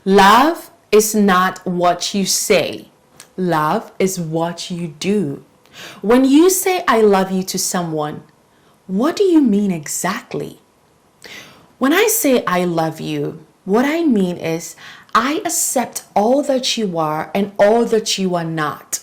Love is not what you say. Love is what you do. When you say I love you to someone, what do you mean exactly? When I say I love you, what I mean is I accept all that you are and all that you are not.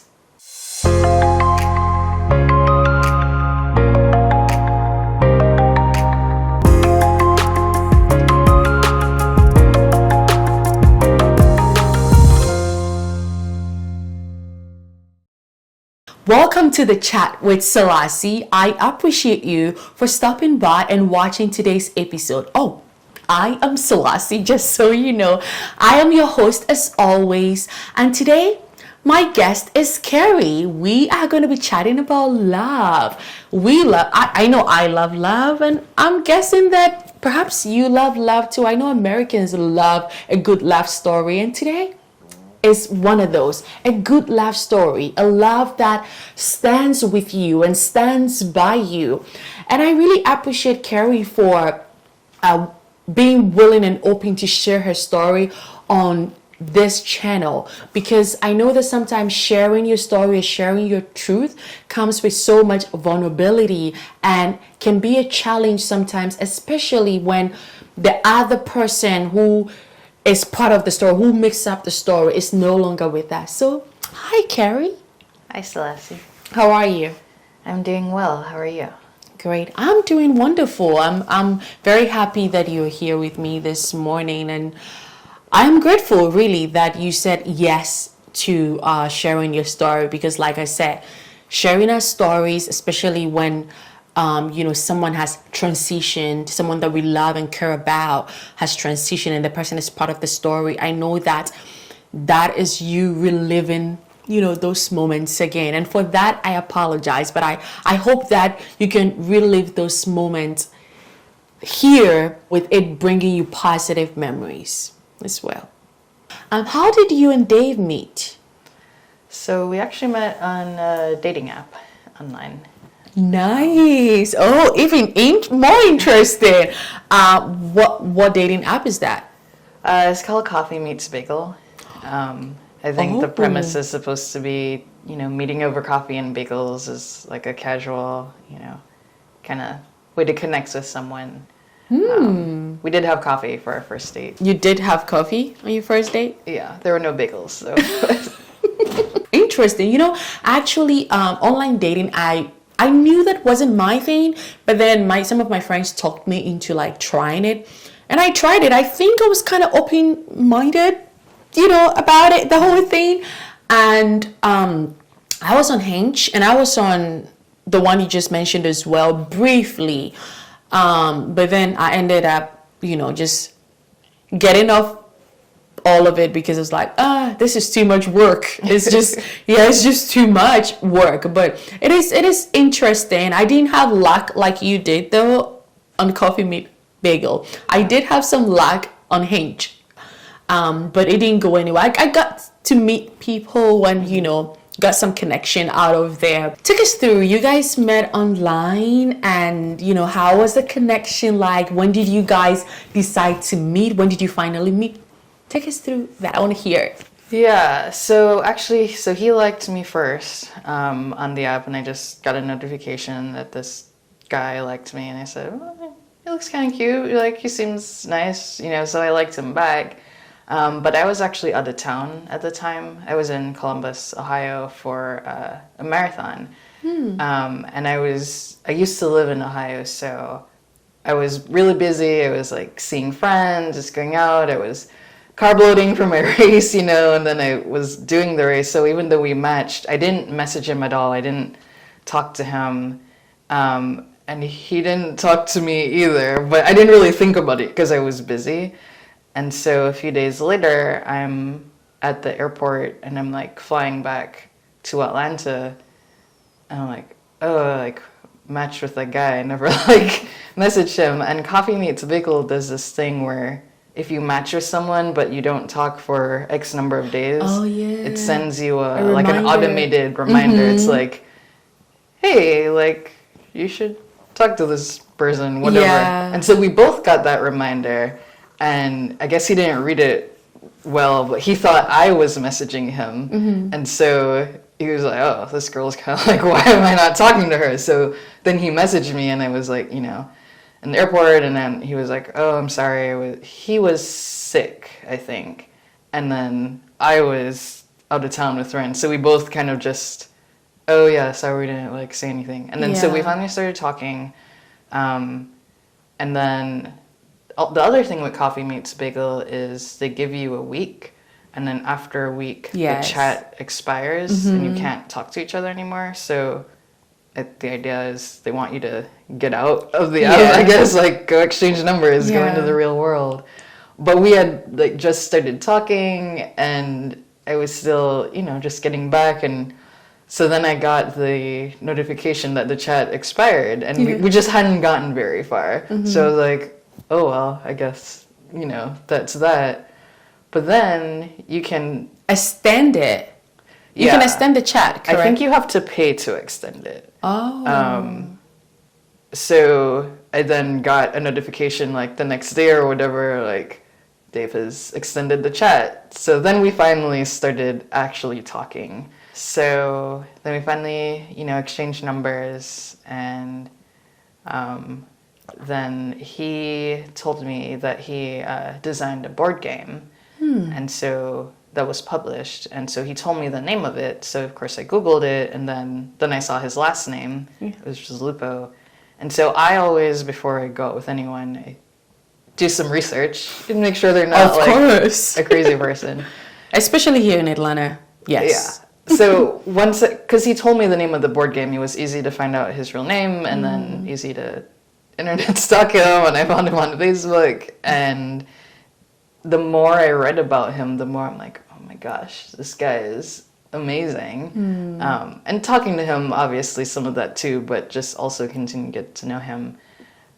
Welcome to the chat with Selassie. I appreciate you for stopping by and watching today's episode. Oh, I am Selassie, just so you know. I am your host as always. And today, my guest is Kayre. We are going to be chatting about love. I know I love love, and I'm guessing that perhaps you love love too. I know Americans love a good love story, and today is one of those, a good love story, a love that stands with you and stands by you. And I really appreciate Kayre for being willing and open to share her story on this channel, because I know that sometimes sharing your story or sharing your truth comes with so much vulnerability and can be a challenge sometimes, especially when the other person who is part of the story, who makes up the story, is no longer with us. So, hi, Kayre. Hi, Selassie. How are you? I'm doing well. How are you? Great. I'm doing wonderful. I'm very happy that you're here with me this morning, and I'm grateful, really, that you said yes to sharing your story, because, like I said, sharing our stories, especially when someone has transitioned, someone that we love and care about has transitioned, and the person is part of the story. I know that is you reliving, those moments again. And for that, I apologize, but I hope that you can relive those moments here with it bringing you positive memories as well. How did you and Dave meet? So we actually met on a dating app online. Nice. Oh, even more interesting. What dating app is that? It's called Coffee Meets Bagel. I think the premise is supposed to be, meeting over coffee and bagels is like a casual, kind of way to connect with someone. We did have coffee for our first date. You did have coffee on your first date? Yeah, there were no bagels, so. Interesting. Actually, online dating, I knew that wasn't my thing, but then some of my friends talked me into trying it, and I tried it. I think I was kind of open-minded, about it, the whole thing, and I was on Hinge, and I was on the one you just mentioned as well, briefly, but then I ended up, just getting off all of it, because it's like, this is too much work. It's just it's just too much work. But it is interesting. I didn't have luck like you did though on Coffee Meet Bagel. I did have some luck on Hinge, but it didn't go anywhere. I got to meet people and got some connection out of there. Take us through. You guys met online, and how was the connection like? When did you guys decide to meet? When did you finally meet? Take us through that. I want to hear it. Yeah, so he liked me first on the app, and I just got a notification that this guy liked me, and I said, well, he looks kind of cute, he seems nice, so I liked him back. But I was actually out of town at the time. I was in Columbus, Ohio for a marathon. And I used to live in Ohio, so I was really busy. I was seeing friends, just going out. I was carb loading for my race, and then I was doing the race. So even though we matched, I didn't message him at all. I didn't talk to him. And he didn't talk to me either, but I didn't really think about it because I was busy. And so a few days later, I'm at the airport and I'm flying back to Atlanta. And I'm matched with that guy. I never messaged him. And Coffee Meets Bagel does this thing where if you match with someone but you don't talk for X number of days, it sends you an automated reminder. It's hey, you should talk to this person, whatever. Yeah. And so we both got that reminder, and I guess he didn't read it well, but he thought I was messaging him. And so he was like, oh, this girl's kind of like, why am I not talking to her? So then he messaged me, and I was like, in the airport, and then he was like, oh, I'm sorry. He was sick, I think. And then I was out of town with friends. So we both kind of just, oh, yeah, sorry, we didn't, like, say anything. And then so we finally started talking. And then the other thing with Coffee Meets Bagel is they give you a week. And then after a week, the chat expires, and you can't talk to each other anymore. So the idea is they want you to get out of the app, I guess, like go exchange numbers, go into the real world. But we had like just started talking, and I was still, just getting back. And so then I got the notification that the chat expired, and we just hadn't gotten very far. So I was like, oh, well, I guess, that's that. But then you can extend it. You can extend the chat, correct? I think you have to pay to extend it. Oh. So I then got a notification like the next day or whatever, like Dave has extended the chat. So then we finally started actually talking. So then we finally, exchanged numbers, and then he told me that he designed a board game. And so that was published, and so he told me the name of it. So of course I Googled it, and then I saw his last name. It was just Lupo. And so I always, before I go out with anyone, I do some research and make sure they're not a crazy person. Especially here in Atlanta. Yes. Yeah. So because he told me the name of the board game, it was easy to find out his real name, and then easy to internet stalk him, and I found him on Facebook. And the more I read about him, the more I'm like, oh my gosh, this guy is amazing. And talking to him, obviously some of that too, but just also continue to get to know him.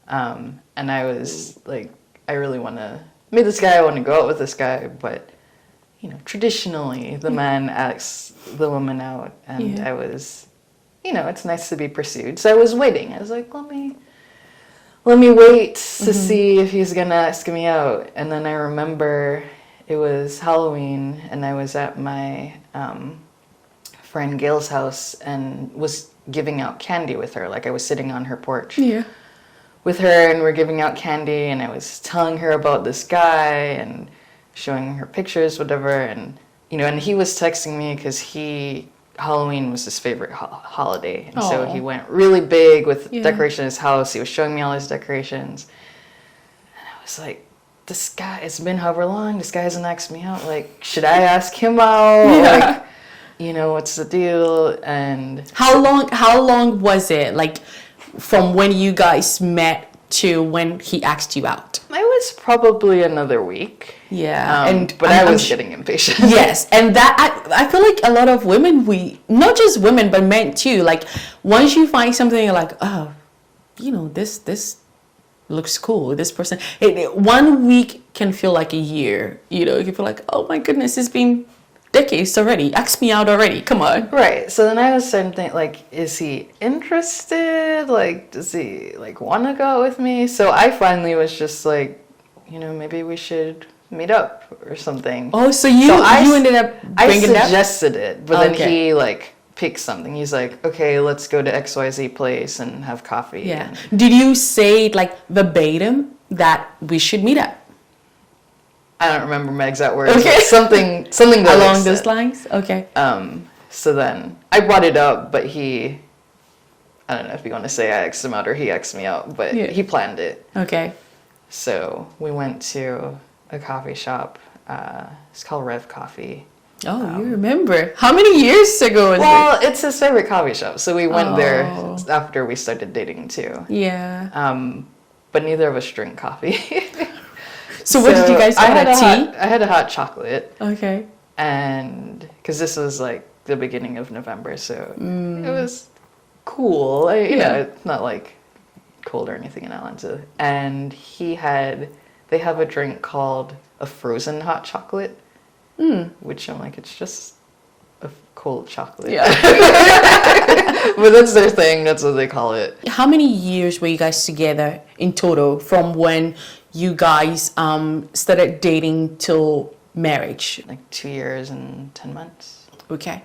And I was like, I really want to meet this guy, I want to go out with this guy, but traditionally the man asks the woman out, and I was, it's nice to be pursued. So I was waiting. I was like, let me wait to see if he's gonna ask me out. And then I remember it was Halloween, and I was at my friend Gail's house and was giving out candy with her. Like I was sitting on her porch with her, and we're giving out candy, and I was telling her about this guy and showing her pictures, whatever. And and he was texting me because Halloween was his favorite holiday. And so he went really big with decoration in his house. He was showing me all his decorations. And I was like, this guy, it's been however long, this guy hasn't asked me out. Like, should I ask him out? Like, what's the deal? And how long was it? Like, from when you guys met to when he asked you out? It was probably another week. Yeah, but I was getting impatient. Yes, and that I feel like a lot of women, not just women but men too. Like once you find something, you're like, oh, this looks cool. This person, 1 week can feel like a year. You can feel like, oh my goodness, it's been decades already. Ask me out already. Come on. Right. So then I was starting to think, like, is he interested? Like, does he want to go out with me? So I finally was just like, maybe we should meet up or something. Oh, so you ended up bringing it up? I suggested it, but then he picked something. He's like, okay, let's go to XYZ place and have coffee. Yeah. Did you say verbatim that we should meet up? I don't remember my exact words. Okay. Something that along those lines. Okay. So then I brought it up, but I don't know if you want to say I asked him out or he asked me out, but he planned it. Okay. So we went to a coffee shop. It's called Rev Coffee. Oh, you remember? How many years ago was it? Well, it's his favorite coffee shop, so we went there after we started dating too. Yeah. But neither of us drink coffie. So what did you guys have? Tea? I had a hot chocolate. Okay. And because this was like the beginning of November, so it was cool. It's not like cold or anything in Atlanta. And they have a drink called a frozen hot chocolate, which I'm like, it's just a cold chocolate. Yeah. But that's their thing. That's what they call it. How many years were you guys together in total from when you guys started dating till marriage? Like 2 years and 10 months. Okay.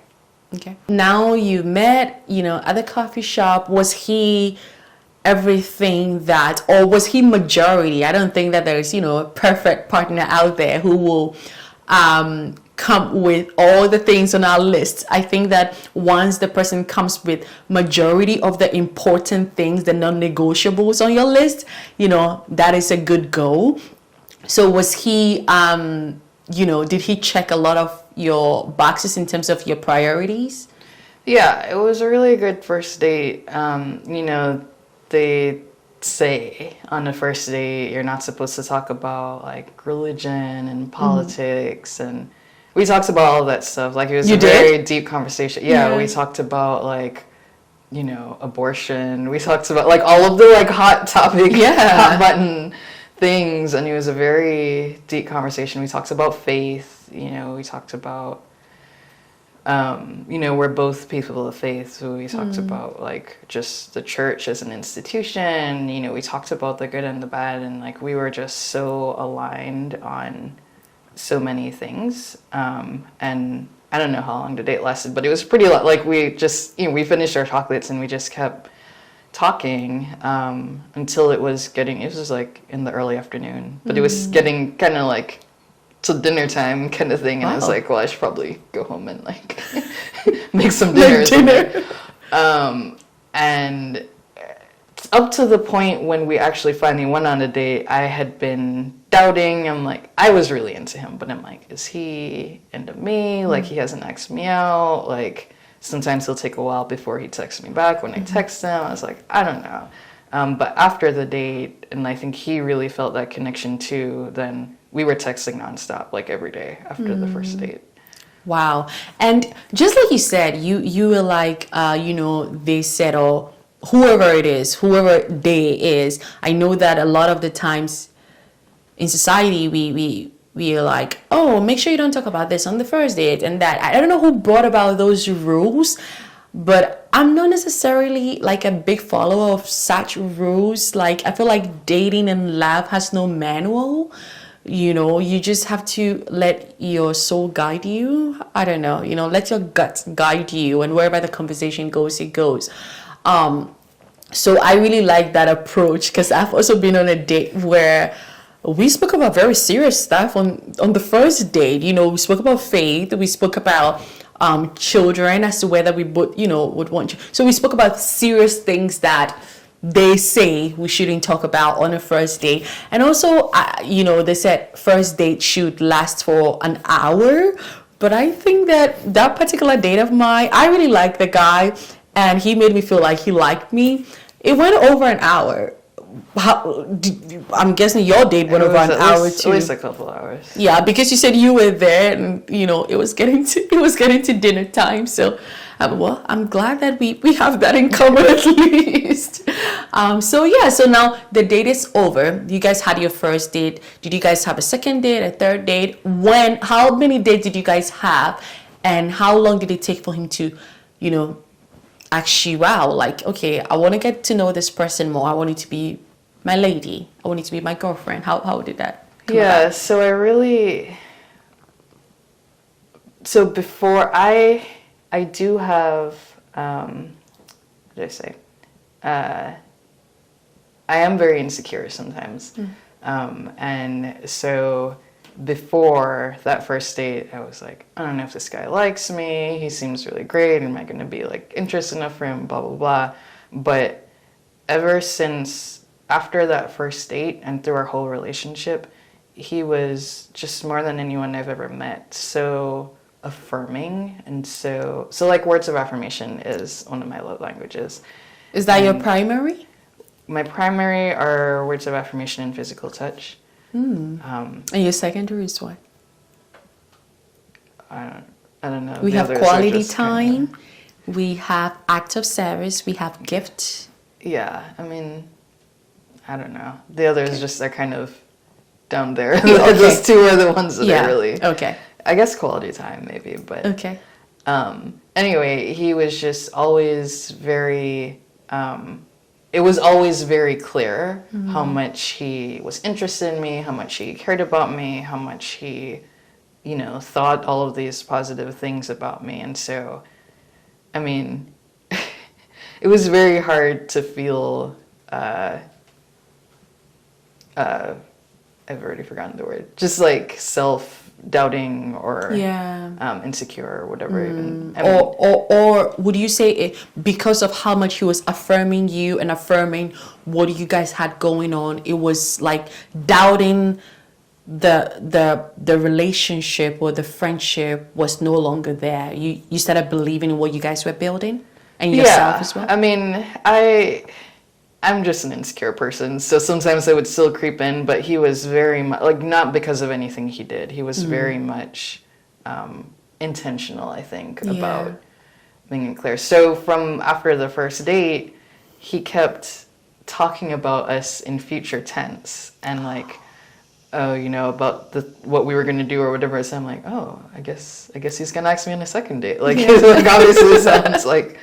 Okay. Now you met, at the coffee shop. Was he everything that, or was he majority? I don't think that there's, a perfect partner out there who will come with all the things on our list. I think that once the person comes with majority of the important things, the non-negotiables on your list, that is a good go. So was he, did he check a lot of your boxes in terms of your priorities? Yeah, it was a really good first date. They say on the first date you're not supposed to talk about like religion and politics, and we talked about all that stuff. Like, it was very deep conversation. Yeah, we talked about like, abortion. We talked about like all of the like hot topic, hot button things, and it was a very deep conversation. We talked about faith. We talked about we're both people of faith, so we talked about like just the church as an institution. We talked about the good and the bad, and like we were just so aligned on so many things. And I don't know how long the date lasted, but it was pretty like we just we finished our chocolates and we just kept talking until it was like in the early afternoon, but it was getting kind of like to dinner time kind of thing, and I was like, well, I should probably go home and like make some dinner. And up to the point when we actually finally went on a date, I had been doubting. I'm like, I was really into him, but I'm like, is he into me? Like, he hasn't asked me out. Like, sometimes he'll take a while before he texts me back. When I text him, I was like, I don't know. But after the date, and I think he really felt that connection too, then we were texting nonstop, like every day after the first date. Wow. And just like you said, you were like, they said, oh, whoever it is, whoever they is. I know that a lot of the times in society, we are like, oh, make sure you don't talk about this on the first date and that. I don't know who brought about those rules, but I'm not necessarily like a big follower of such rules. Like, I feel like dating in love has no manual. You just have to let your soul guide you. I don't know, let your gut guide you, and wherever the conversation goes, it goes. So I really like that approach, because I've also been on a date where we spoke about very serious stuff on the first date. We spoke about faith, we spoke about children, as to whether we both, would want you. So we spoke about serious things that they say we shouldn't talk about on a first date. And also, they said first date should last for an hour. But I think that particular date of mine, I really liked the guy, and he made me feel like he liked me. It went over an hour. I'm guessing your date went over an hour too. At least a couple hours. Yeah, because you said you were there, and it was getting to dinner time. So, well, I'm glad that we have that in common at least. So now the date is over. You guys had your first date. Did you guys have a second date, a third date? How many dates did you guys have, and how long did it take for him to, ask you out? Like, okay, I want to get to know this person more. I want you to be my lady. I want you to be my girlfriend. How did that come about? So before I do have, what did I say? I am very insecure sometimes. And so before that first date, I was like, I don't know if this guy likes me. He seems really great. Am I going to be like interested enough for him? Blah, blah, blah. But ever since after that first date and through our whole relationship, he was just more than anyone I've ever met. So affirming. And so like words of affirmation is one of my love languages. Is that your primary? My primary are words of affirmation and physical touch. And your secondary is what? I don't know. We have quality time. Kinda... We have act of service. We have gift. Yeah, I mean, I don't know. The others just are kind of down there. Okay. Those two are the ones that are really... Okay. I guess quality time maybe, but... Okay. Anyway, he was just always very... it was always very clear how much he was interested in me, how much he cared about me, how much he thought all of these positive things about me. And so, I mean, it was very hard to feel, I've already forgotten the word, just like self-doubting or insecure or whatever. Even. I mean, or would you say it because of how much he was affirming you and affirming what you guys had going on, it was like doubting the relationship or the friendship was no longer there. You started believing in what you guys were building and yourself as well? I mean, I'm just an insecure person, so sometimes I would still creep in, but he was very much, like, not because of anything he did. He was very much intentional, I think, about being clear. So from after the first date, he kept talking about us in future tense and like, oh, about what we were going to do or whatever. So I'm like, oh, I guess he's going to ask me on a second date. Like, like obviously it sounds like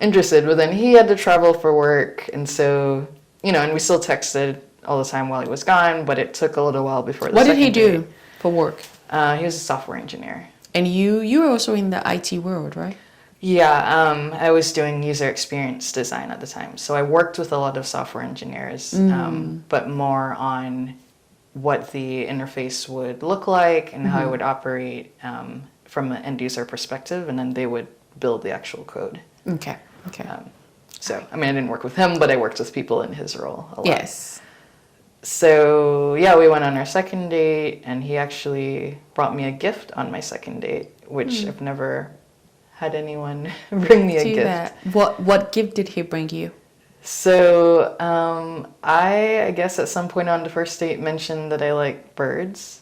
interested, but then he had to travel for work, and so and we still texted all the time while he was gone, but it took a little while before the second date. What did he do for work? He was a software engineer. And you were also in the IT world, right? Yeah, I was doing user experience design at the time, so I worked with a lot of software engineers, but more on what the interface would look like and how it would operate from an end user perspective, and then they would build the actual code. Okay. So, I mean, I didn't work with him, but I worked with people in his role a lot. Yes. So, yeah, we went on our second date, and he actually brought me a gift on my second date, which I've never had anyone bring me a gift. What gift did he bring you? So, I guess at some point on the first date mentioned that I like birds,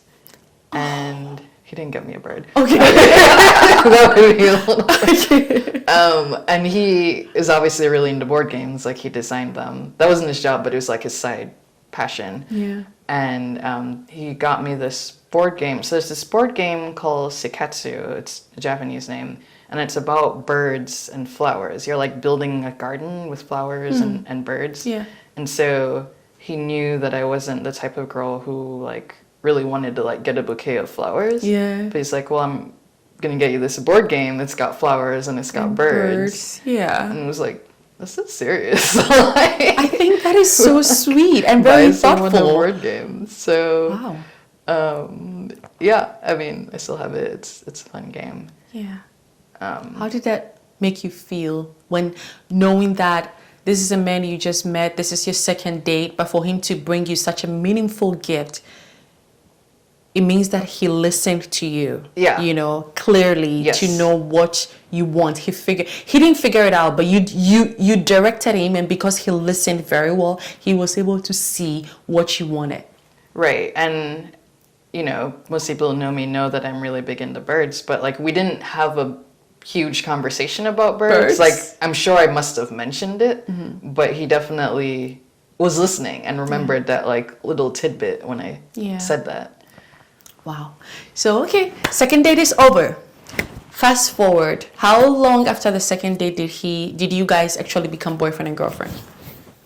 and he didn't get me a bird. Okay. That would be a little and he is obviously really into board games. Like, he designed them. That wasn't his job, but it was like his side passion. Yeah. And he got me this board game. So there's this board game called Seketsu. It's a Japanese name. And it's about birds and flowers. You're like building a garden with flowers and birds. Yeah. And so he knew that I wasn't the type of girl who like really wanted to like get a bouquet of flowers. Yeah. But he's like, well, I'm gonna get you this board game that's got flowers and it's got birds. Yeah. And I was like, this is serious. I think that is so sweet and very thoughtful. Board game. So wow. Yeah, I mean, I still have it. It's a fun game. Yeah. How did that make you feel when knowing that this is a man you just met, this is your second date, but for him to bring you such a meaningful gift, it means that he listened to you, clearly to know what you want. He didn't figure it out, but you directed him, and because he listened very well, he was able to see what you wanted. Right, and most people know that I'm really big into birds, but like we didn't have a huge conversation about birds. Like, I'm sure I must have mentioned it, but he definitely was listening and remembered that like little tidbit when I said that. Wow. So, okay, second date is over. Fast forward. How long after the second date did you guys actually become boyfriend and girlfriend?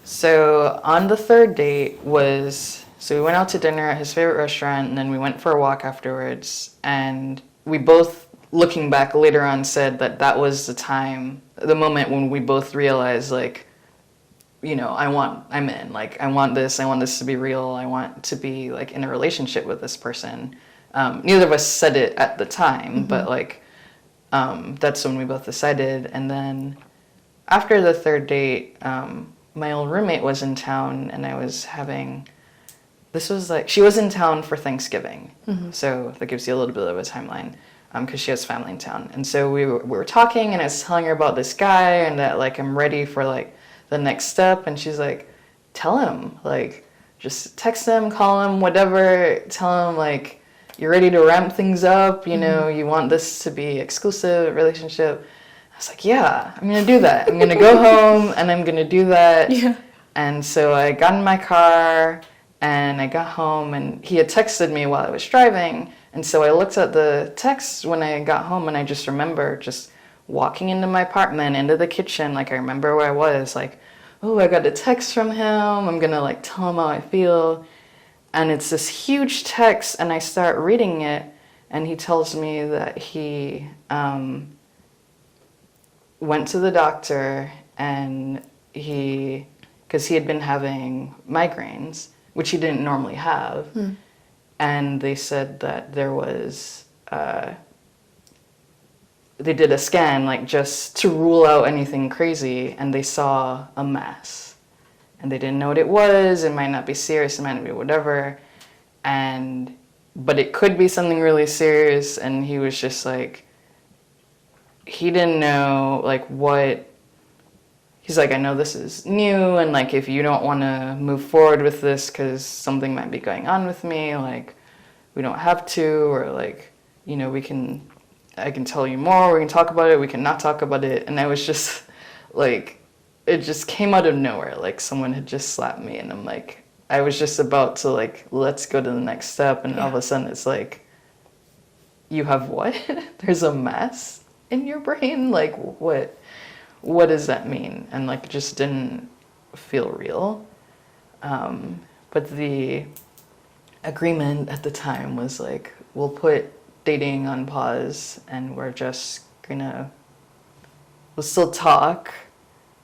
So on the third date so we went out to dinner at his favorite restaurant, and then we went for a walk afterwards, and we both, looking back later on, said that was the moment when we both realized, like, I'm in, like, I want this to be real, I want to be, like, in a relationship with this person. Neither of us said it at the time, but, like, that's when we both decided. And then after the third date, my old roommate was in town, and she was in town for Thanksgiving, so that gives you a little bit of a timeline, because she has family in town. And so we were talking, and I was telling her about this guy, and that, like, I'm ready for, like, the next step, and she's like, tell him, like, just text him, call him, whatever, tell him, like, you're ready to ramp things up, you want this to be exclusive relationship. I was like, yeah, I'm gonna do that. I'm gonna go home, and I'm gonna do that. Yeah. And so I got in my car, and I got home, and he had texted me while I was driving, and so I looked at the text when I got home, and I just remember just walking into my apartment, into the kitchen, like, I remember where I was, like, oh, I got a text from him, I'm gonna, like, tell him how I feel, and it's this huge text, and I start reading it, and he tells me that he went to the doctor and because he had been having migraines, which he didn't normally have, and they said that there was, they did a scan, like, just to rule out anything crazy, and they saw a mass. And they didn't know what it was. It might not be serious, it might not be whatever. But it could be something really serious, and he was just like, he didn't know, like, what. He's like, I know this is new, and, like, if you don't want to move forward with this because something might be going on with me, like, we don't have to, or, like, you know, I can tell you more, we can talk about it, we can not talk about it. And I was just, like, it just came out of nowhere, like someone had just slapped me, and I'm like, I was just about to, like, let's go to the next step, and all of a sudden it's like, you have what? There's a mass in your brain? Like, what does that mean? And, like, it just didn't feel real. But the agreement at the time was like, we'll put dating on pause, and we're just we'll still talk,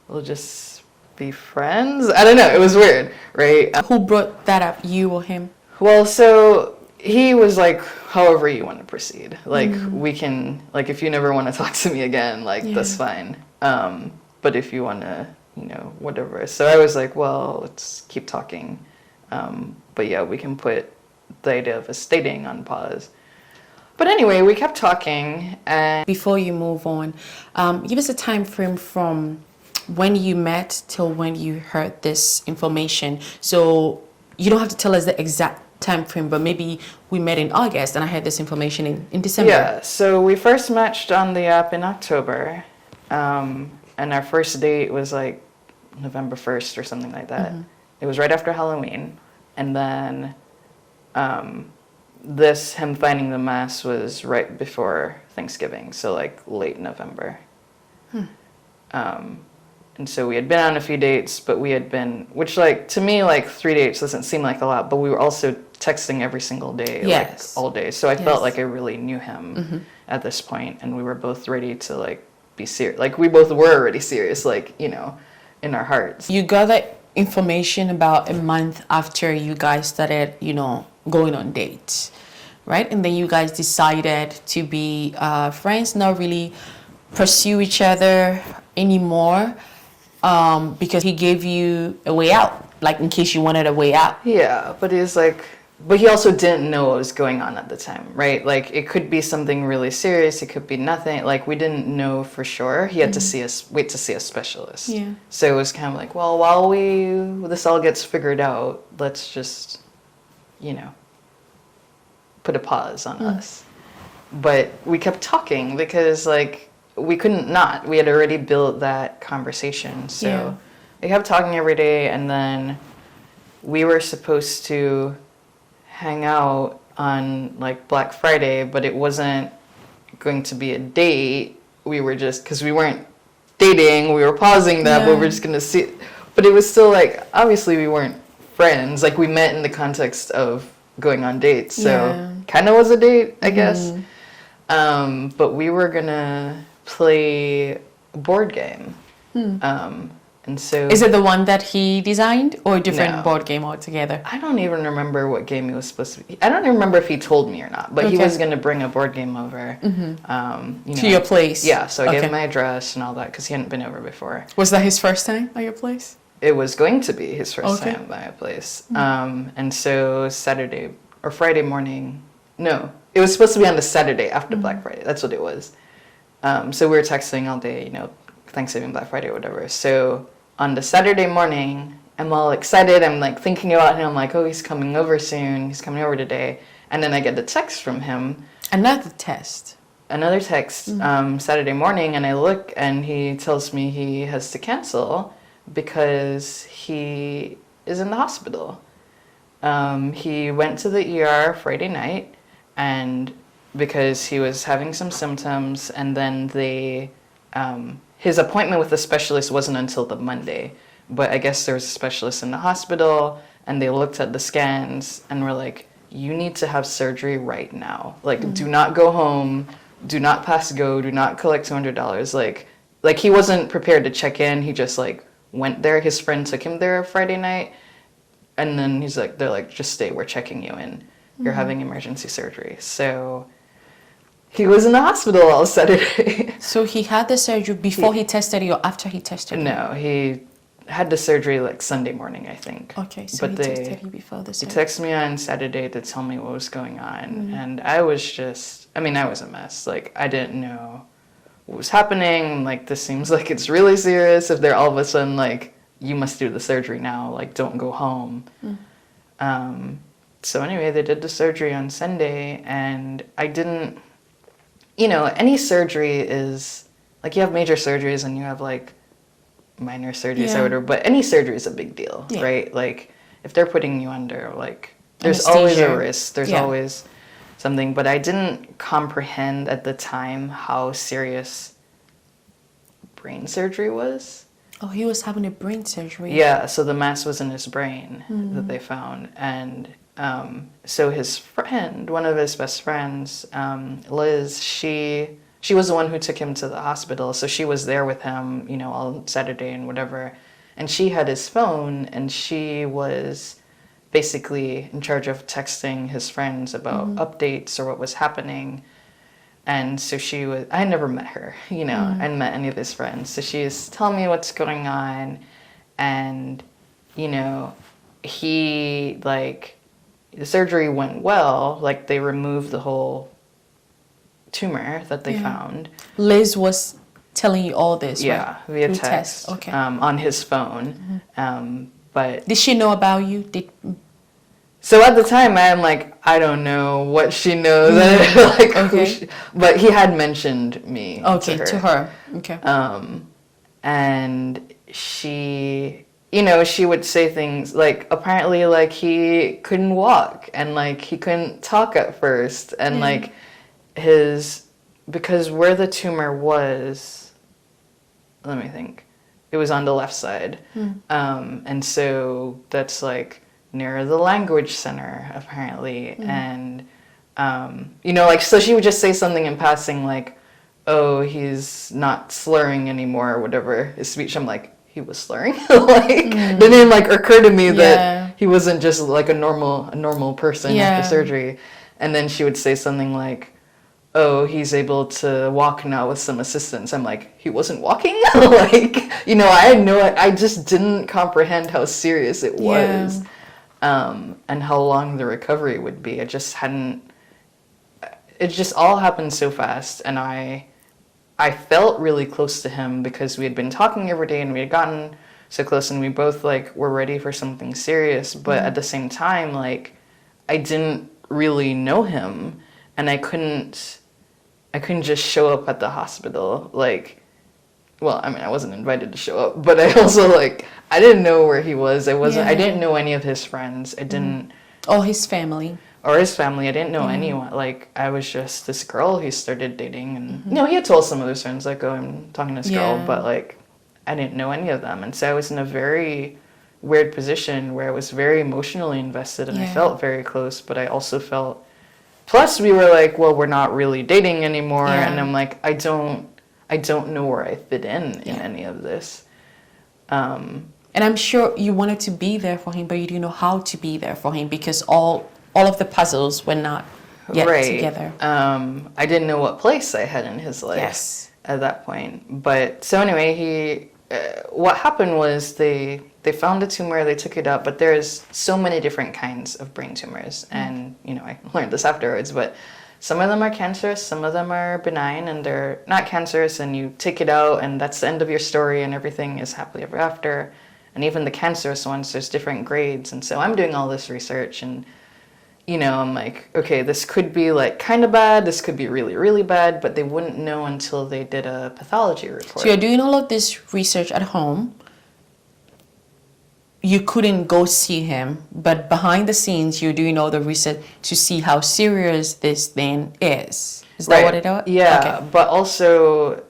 we'll just be friends. I don't know, it was weird, right? Who brought that up, you or him? Well, so he was like, however you want to proceed, like, we can, like, if you never want to talk to me again, like, that's fine, but if you want to, you know, whatever. So I was like, well, let's keep talking, but yeah, we can put the idea of us dating on pause. But anyway, we kept talking, and Before you move on, give us a time frame from when you met till when you heard this information. So you don't have to tell us the exact time frame, but maybe we met in August and I had this information in December. Yeah, so we first matched on the app in October, and our first date was like November 1st or something like that. It was right after Halloween, and then him finding the mass was right before Thanksgiving, so like late November. And so we had been on a few dates, but we had been, which, like, to me, like, 3 dates doesn't seem like a lot, but we were also texting every single day, like, all day. So I felt like I really knew him at this point, and we were both ready to, like, be serious. Like, we both were already serious, like, you know, in our hearts. You got that information about a month after you guys started, you know, going on dates, right? And then you guys decided to be friends, not really pursue each other anymore, because he gave you a way out, like, in case you wanted a way out. Yeah, but he was like, but he also didn't know what was going on at the time, right? Like, it could be something really serious, it could be nothing. Like, we didn't know for sure. He had to wait to see a specialist. Yeah. So it was kind of like, well, while this all gets figured out, let's just, you know, put a pause on us. But we kept talking because, like, we couldn't not. We had already built that conversation. So we kept talking every day, and then we were supposed to hang out on, like, Black Friday, but it wasn't going to be a date. We were just, because we weren't dating, we were pausing that, but we were just going to see. But it was still, like, obviously we weren't friends. Like, we met in the context of going on dates, so kind of was a date, I guess. But we were going to play a board game. And so, Is it the one that he designed, or a different No. board game altogether? I don't even remember what game he was supposed to be. I don't even remember if he told me or not, but he Okay. was going to bring a board game over. You know, To your place? Yeah, so I gave Okay. him my address and all that because he hadn't been over before. Was that his first time at your place? It was going to be his first Okay. time by my place. And so Saturday or Friday morning, no, it was supposed to be on the Saturday after Black Friday. That's what it was. So we were texting all day, you know, Thanksgiving, Black Friday, whatever. So on the Saturday morning, I'm all excited. I'm, like, thinking about him. I'm like, oh, he's coming over soon. He's coming over today. And then I get the text from him. Another test. Another text Saturday morning, and I look, and he tells me he has to cancel because he is in the hospital. He went to the ER Friday night, and because he was having some symptoms, and then his appointment with the specialist wasn't until the Monday, but I guess there was a specialist in the hospital, and they looked at the scans and were like, you need to have surgery right now. Like, do not go home, do not pass go, do not collect $200. Like he wasn't prepared to check in. He just like went there. His friend took him there Friday night, and then they're like, just stay. We're checking you in. You're having emergency surgery. So he was in the hospital all Saturday. So he had the surgery before he tested you or after he tested you? No, he had the surgery like Sunday morning, I think. Okay, so he tested you before the surgery. He texted me on Saturday to tell me what was going on. And I was I was a mess. Like, I didn't know what was happening. Like, this seems like it's really serious. If they're all of a sudden like, you must do the surgery now. Like, don't go home. So anyway, they did the surgery on Sunday, and I didn't, any surgery is, like, you have major surgeries and you have, like, minor surgeries or whatever, but any surgery is a big deal, right? Like, if they're putting you under, like, there's always a risk. There's always something, but I didn't comprehend at the time how serious brain surgery was. Oh, he was having a brain surgery. Yeah, so the mass was in his brain that they found. And so his friend, one of his best friends, Liz, she was the one who took him to the hospital. So she was there with him, all Saturday and whatever. And she had his phone, and she was basically in charge of texting his friends about updates or what was happening. And so I had never met her, I hadn't met any of his friends. So she's telling me what's going on. And, he, like, the surgery went well. Like, they removed the whole tumor that they found. Liz was telling you all this, yeah, right? via Through text. Okay. On his phone. But did she know about you? So at the time, I'm like, I don't know what she knows. Okay. But he had mentioned me to her. Okay. And she, she would say things like, apparently, like, he couldn't walk and, like, he couldn't talk at first. And, like, because where the tumor was, let me think, it was on the left side. And so that's, like, near the language center, apparently. And, like, so she would just say something in passing, like, oh, he's not slurring anymore, or whatever, his speech. I'm like, he was slurring? Like, didn't, like, occur to me that he wasn't just, like, a normal person after surgery. And then she would say something like, oh, he's able to walk now with some assistance. I'm like, he wasn't walking? Like, I just didn't comprehend how serious it was. And how long the recovery would be. It just all happened so fast, and I felt really close to him because we had been talking every day and we had gotten so close, and we both, like, were ready for something serious, but at the same time, like, I didn't really know him, and I couldn't just show up at the hospital, like, well, I mean, I wasn't invited to show up, but I also, like, I didn't know where he was. I didn't know any of his friends. I didn't... Or his family. Or his family. I didn't know anyone. Like, I was just this girl he started dating. And, he had told some of his friends, like, oh, I'm talking to this girl. But, like, I didn't know any of them. And so I was in a very weird position where I was very emotionally invested. And I felt very close. But I also felt... Plus, we were like, well, we're not really dating anymore. And I'm like, I don't know where I fit in any of this. And I'm sure you wanted to be there for him, but you didn't know how to be there for him because all of the puzzles were not yet together. I didn't know what place I had in his life at that point. But so anyway, what happened was they found a tumor, they took it up, but there's so many different kinds of brain tumors. And, I learned this afterwards, but some of them are cancerous, some of them are benign, and they're not cancerous, and you take it out, and that's the end of your story, and everything is happily ever after. And even the cancerous ones, there's different grades. And so I'm doing all this research, and, I'm like, okay, this could be, like, kind of bad, this could be really, really bad, but they wouldn't know until they did a pathology report. So you're doing all of this research at home. You couldn't go see him, but behind the scenes, you're doing all the research to see how serious this thing is. Is that what it is? Yeah, okay. But also,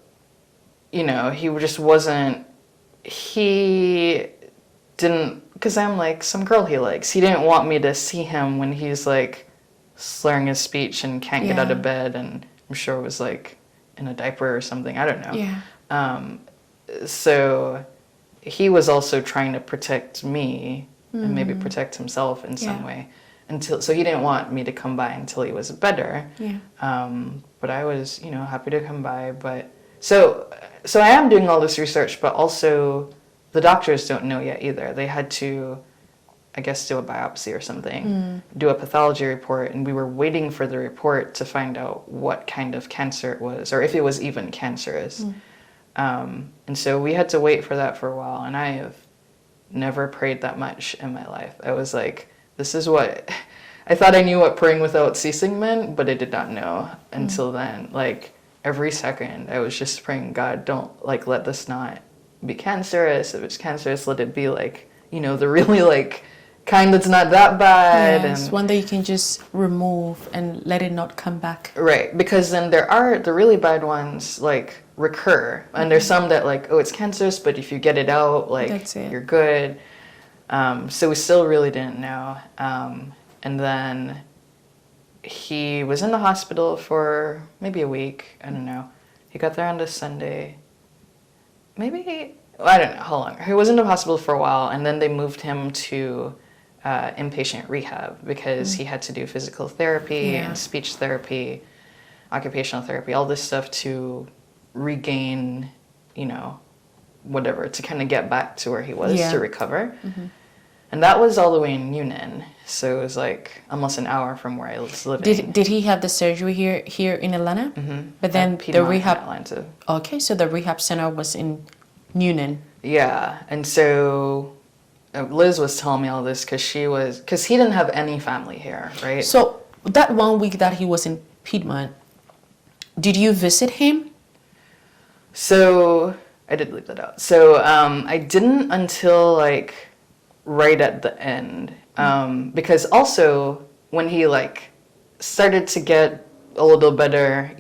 he just wasn't, he didn't, because I'm like, some girl he likes. He didn't want me to see him when he's, like, slurring his speech and can't get Yeah. out of bed, and I'm sure it was like in a diaper or something. I don't know. Yeah. So he was also trying to protect me and maybe protect himself in some Yeah. way so he didn't want me to come by until he was better. Yeah. But I was, happy to come by. But so I am doing all this research, but also the doctors don't know yet either. They had to, I guess, do a biopsy or something, do a pathology report, and we were waiting for the report to find out what kind of cancer it was, or if it was even cancerous. And so we had to wait for that for a while, and I have never prayed that much in my life. I was like, this is what... I thought I knew what praying without ceasing meant, but I did not know until then. Like, every second, I was just praying, God, don't, like, let this not be cancerous. If it's cancerous, let it be, like, the really, like, kind that's not that bad. Yes, and one that you can just remove and let it not come back. Right, because then there are the really bad ones, like, recur. And there's some that, like, oh, it's cancerous, but if you get it out, like, That's it. you're good. So we still really didn't know. And then he was in the hospital for maybe a week. I don't know. He got there on a Sunday. I don't know how long. He was in the hospital for a while, and then they moved him to inpatient rehab because he had to do physical therapy and speech therapy, occupational therapy, all this stuff to regain, whatever, to kind of get back to where he was, to recover. And that was all the way in Union, so it was like almost an hour from where I was living. Did he have the surgery here in Atlanta? But then At the Piedmont in rehab. Atlanta. Okay, so the rehab center was in Newnan. Yeah, and so Liz was telling me all this because he didn't have any family here, right? So that 1 week that he was in Piedmont, did you visit him? So I did leave that out. So I didn't until like right at the end, because also when he like started to get a little better,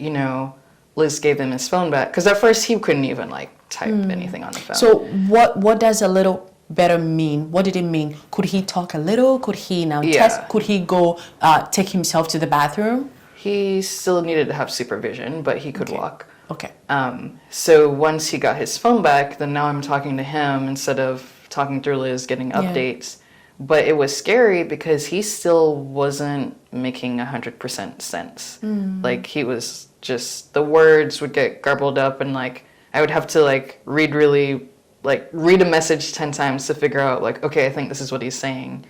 Liz gave him his phone back because at first he couldn't even like type anything on the phone. So what does a little better mean? What did it mean? Could he talk a little? Could he now test? Could he go take himself to the bathroom? He still needed to have supervision, but he could walk. Okay. So once he got his phone back, then now I'm talking to him instead of talking through Liz, getting updates. But it was scary because he still wasn't making 100% sense. Like he was just, the words would get garbled up and like I would have to like read a message 10 times to figure out like, okay, I think this is what he's saying.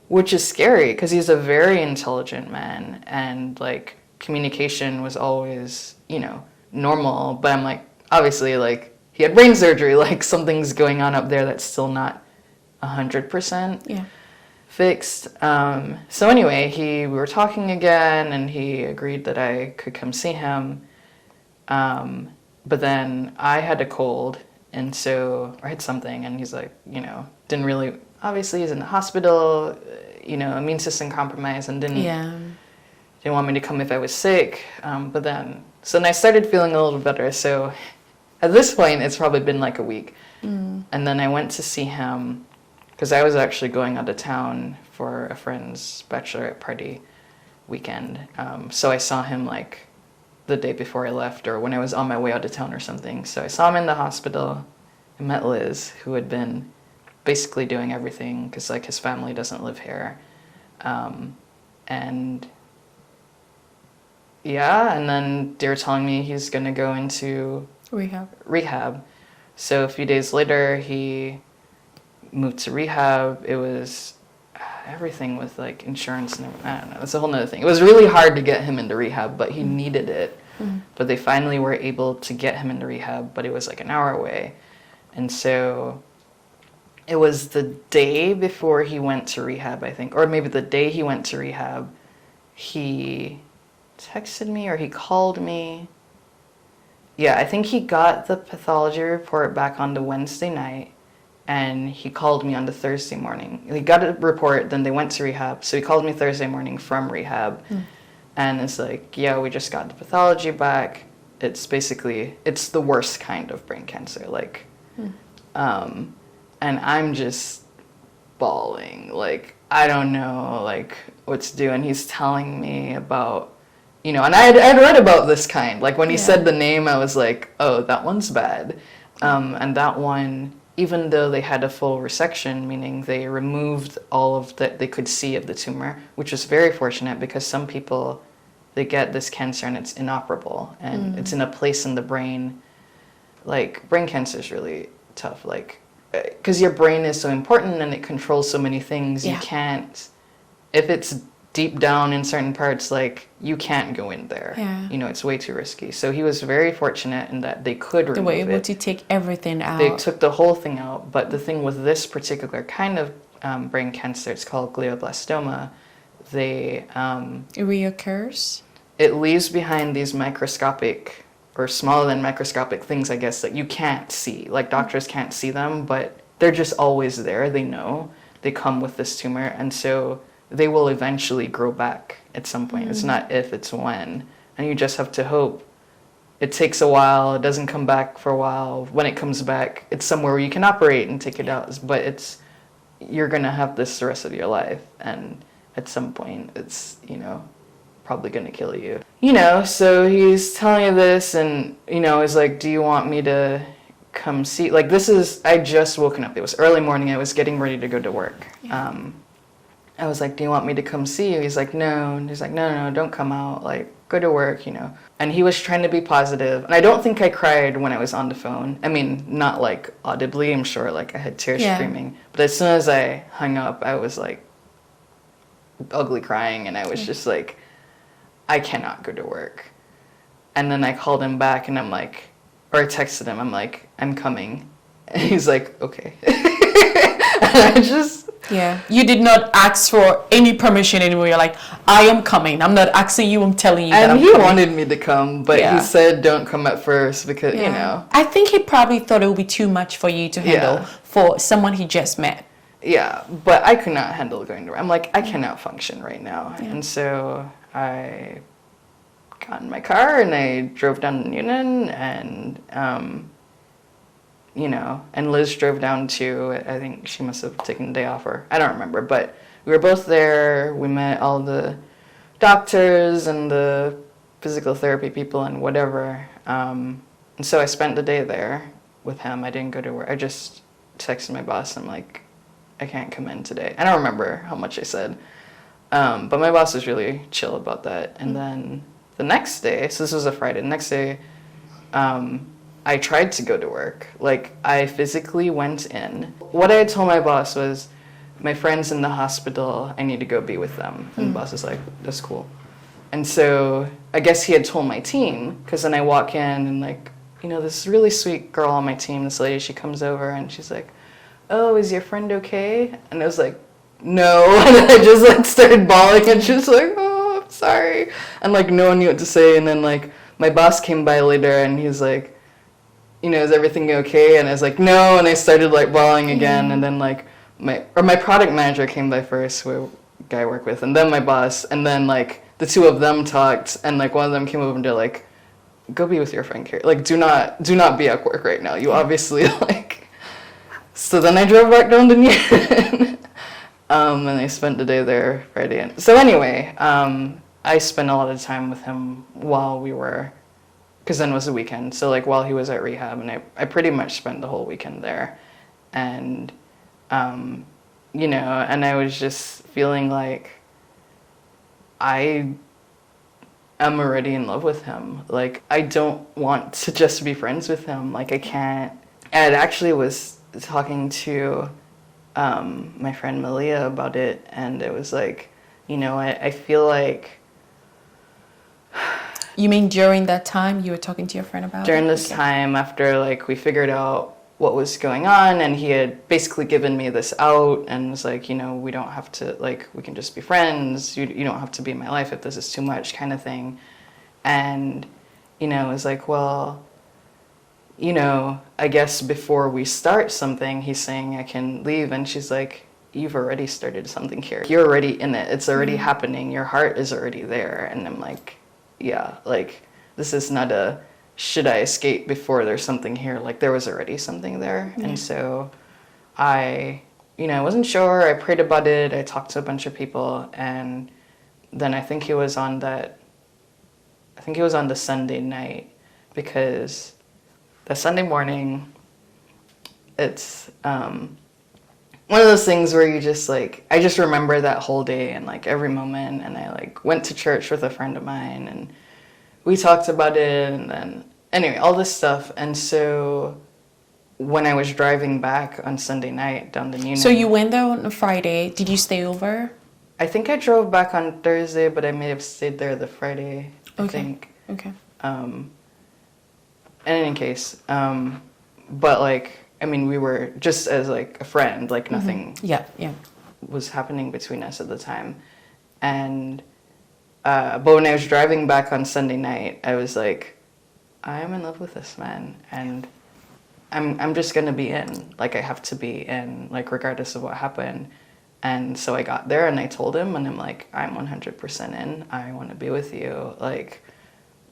Which is scary because he's a very intelligent man and like communication was always, normal. But I'm like, obviously like he had brain surgery, like something's going on up there that's still not 100% fixed. So anyway, we were talking again and he agreed that I could come see him. But then I had a cold and so I had something and he's like, didn't really, obviously he's in the hospital, immune system compromised and didn't want me to come if I was sick. But then I started feeling a little better. So at this point, it's probably been like a week. And then I went to see him because I was actually going out of town for a friend's bachelorette party weekend. So I saw him like the day before I left or when I was on my way out of town or something. So I saw him in the hospital. I met Liz, who had been basically doing everything because like his family doesn't live here. And then they were telling me he's going to go into rehab. So a few days later, he moved to rehab. It was everything with like insurance and I don't know. It's a whole nother thing. It was really hard to get him into rehab, but he needed it. But they finally were able to get him into rehab, but it was like an hour away. And so it was the day before he went to rehab, I think, or maybe the day he went to rehab, he texted me or he called me. Yeah, I think he got the pathology report back on the Wednesday night and he called me on the Thursday morning. He got a report, then they went to rehab. So he called me Thursday morning from rehab and it's like, yeah, we just got the pathology back. It's basically, it's the worst kind of brain cancer. Like, and I'm just bawling. Like, I don't know, like, what to do. And he's telling me about, and I'd read about this kind. Like when he said the name, I was like, oh, that one's bad. And that one, even though they had a full resection, meaning they removed all of that they could see of the tumor, which was very fortunate because some people, they get this cancer and it's inoperable and it's in a place in the brain. Like brain cancer is really tough, like because your brain is so important and it controls so many things. You can't, if it's deep down in certain parts, like you can't go in there. It's way too risky. So he was very fortunate in that they could remove it. They were able to take everything out. They took the whole thing out. But the thing with this particular kind of brain cancer, it's called glioblastoma. It reoccurs. It leaves behind these microscopic or smaller than microscopic things, I guess, that you can't see. Like doctors can't see them, but they're just always there. They know they come with this tumor, and so they will eventually grow back at some point. It's not if, it's when. And you just have to hope. It takes a while. It doesn't come back for a while. When it comes back, it's somewhere where you can operate and take it out. But you're going to have this the rest of your life. And at some point, it's, probably going to kill you. So he's telling you this and, he's like, do you want me to come see? Like, I just woken up. It was early morning. I was getting ready to go to work. I was like, do you want me to come see you? He's like, no. And he's like, no, don't come out. Like, go to work, And he was trying to be positive. And I don't think I cried when I was on the phone. I mean, not like audibly. I'm sure like I had tears streaming. But as soon as I hung up, I was like ugly crying. And I was just like, I cannot go to work. And then I called him back and I texted him. I'm like, I'm coming. And he's like, okay. And I just... Yeah. You did not ask for any permission anymore. You're like, I am coming. I'm not asking you. I'm telling you that I'm coming. And he wanted me to come, but he said don't come at first because, I think he probably thought it would be too much for you to handle for someone he just met. Yeah, but I could not handle going to work. I'm like, I cannot function right now. Yeah. And so I got in my car and I drove down to Newnan and, and Liz drove down too. I think she must have taken the day off or I don't remember, but we were both there. We met all the doctors and the physical therapy people and whatever. And so I spent the day there with him. I didn't go to work. I just texted my boss. I'm like, I can't come in today. I don't remember how much I said. But my boss was really chill about that. And then the next day, so this was a Friday, the next day, I tried to go to work. Like, I physically went in. What I had told my boss was, my friend's in the hospital, I need to go be with them. And the boss was like, that's cool. And so I guess he had told my team, because then I walk in and like, this really sweet girl on my team, this lady, she comes over and she's like, oh, is your friend okay? And I was like, no. And I just like started bawling and she was like, oh, I'm sorry. And like no one knew what to say. And then like my boss came by later and he's like, is everything okay? And I was like, no. And I started like bawling again. And then like my product manager came by first, who a guy I work with, and then my boss. And then like the two of them talked and like one of them came over and they're like, go be with your friend Kayre. Like do not be at work right now. You obviously like. So then I drove back down to Newton. And I spent the day there Friday. So anyway, I spent a lot of time with him while we were, because then was the weekend. So like while he was at rehab, and I pretty much spent the whole weekend there. And, and I was just feeling like I am already in love with him. Like, I don't want to just be friends with him. Like, I can't. And I actually was talking to my friend Malia about it, and it was like, I feel like... You mean during that time you were talking to your friend about during this time, after like we figured out what was going on, and he had basically given me this out and was like, we don't have to, like, we can just be friends. You don't have to be in my life if this is too much, kind of thing. And, it was like, well, I guess before we start something, he's saying I can leave. And she's like, you've already started something here. You're already in it. It's already happening. Your heart is already there. And I'm like, yeah, like, this is not a, should I escape before there's something here? Like, there was already something there. And so I I wasn't sure. I prayed about it. I talked to a bunch of people, and then I think it was on the Sunday night, because the Sunday morning, it's one of those things where you just like, I just remember that whole day and like every moment, and I like went to church with a friend of mine and we talked about it, and then anyway, all this stuff. And so when I was driving back on Sunday night down the Union. So you went there on a Friday. Did you stay over? I think I drove back on Thursday, but I may have stayed there the Friday, I think. Okay. In any case, but like, I mean, we were just as like a friend, like nothing Yeah. was happening between us at the time. And, but when I was driving back on Sunday night, I was like, I'm in love with this man, and I'm just gonna be in. Like, I have to be in, like, regardless of what happened. And so I got there and I told him, and I'm like, I'm 100% in. I want to be with you, like,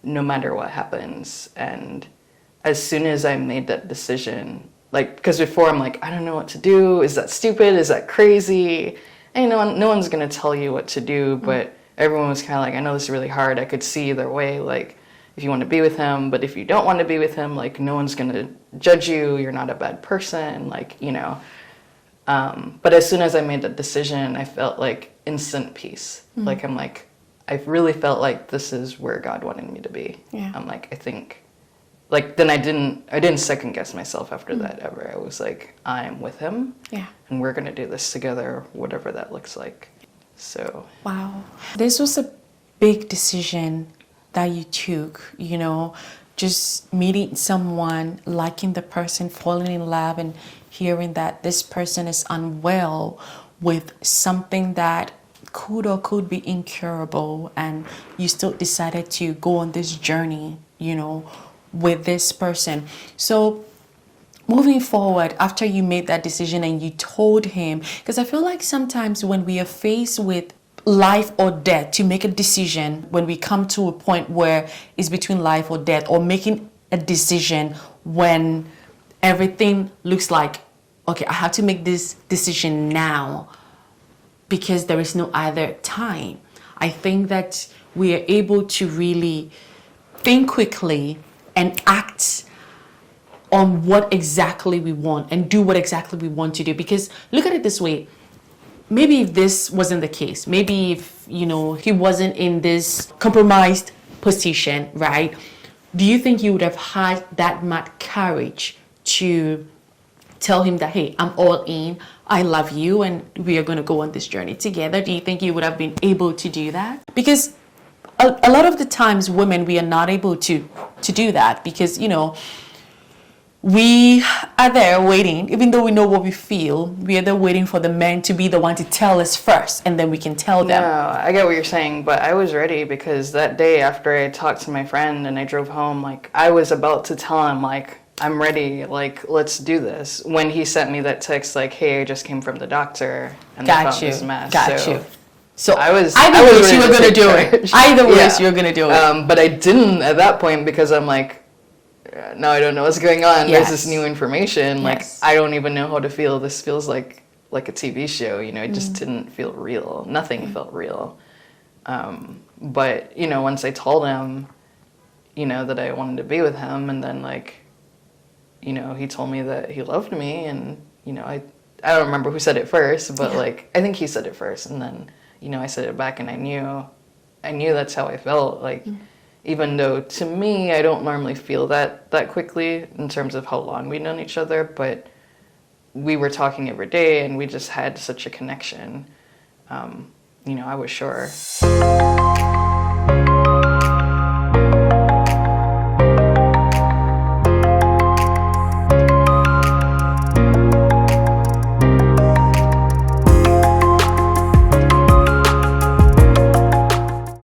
no matter what happens. And as soon as I made that decision, like, because before I'm like, I don't know what to do. Is that stupid? Is that crazy? And no one's gonna tell you what to do, but everyone was kind of like, I know this is really hard. I could see either way, like, if you want to be with him, but if you don't want to be with him, like, no one's gonna judge you. You're not a bad person, like, But as soon as I made that decision, I felt like instant peace. Like, I'm like, I really felt like this is where God wanted me to be. Yeah. I'm like, I think, like, then I didn't second guess myself after that ever. I was like, I'm with him. Yeah. And we're gonna do this together, whatever that looks like. So. Wow. This was a big decision that you took, just meeting someone, liking the person, falling in love, and hearing that this person is unwell with something that could be incurable, and you still decided to go on this journey, with this person. So moving forward, after you made that decision and you told him, because I feel like sometimes when we are faced with life or death, to make a decision, when we come to a point where it's between life or death, or making a decision when everything looks like, okay, I have to make this decision now because there is no other time. I think that we are able to really think quickly and act on what exactly we want and do what exactly we want to do. Because look at it this way. Maybe if this wasn't the case, maybe if, he wasn't in this compromised position, right? Do you think you would have had that much courage to tell him that, hey, I'm all in, I love you, and we are going to go on this journey together? Do you think you would have been able to do that? Because a lot of the times women, we are not able to do that because, we are there waiting, even though we know what we feel, we are there waiting for the men to be the one to tell us first, and then we can tell them. No, I get what you're saying, but I was ready, because that day after I talked to my friend and I drove home, like, I was about to tell him, like, I'm ready, like, let's do this, when he sent me that text, like, hey, I just came from the doctor and they found this mess. Got you. So I was either way, you were ready going to do take it. charge. Either way, Yeah. you were going to do it. But I didn't at that point, because I'm like, now I don't know what's going on. Yes. There's this new information. Like, Yes. I don't even know how to feel. This feels like a TV show. It just didn't feel real. Nothing felt real. But once I told him, that I wanted to be with him, and then like, he told me that he loved me, and I don't remember who said it first, but like, I think he said it first, and then I said it back, and I knew that's how I felt. Like. Even though to me, I don't normally feel that quickly in terms of how long we've known each other, but we were talking every day and we just had such a connection. I was sure.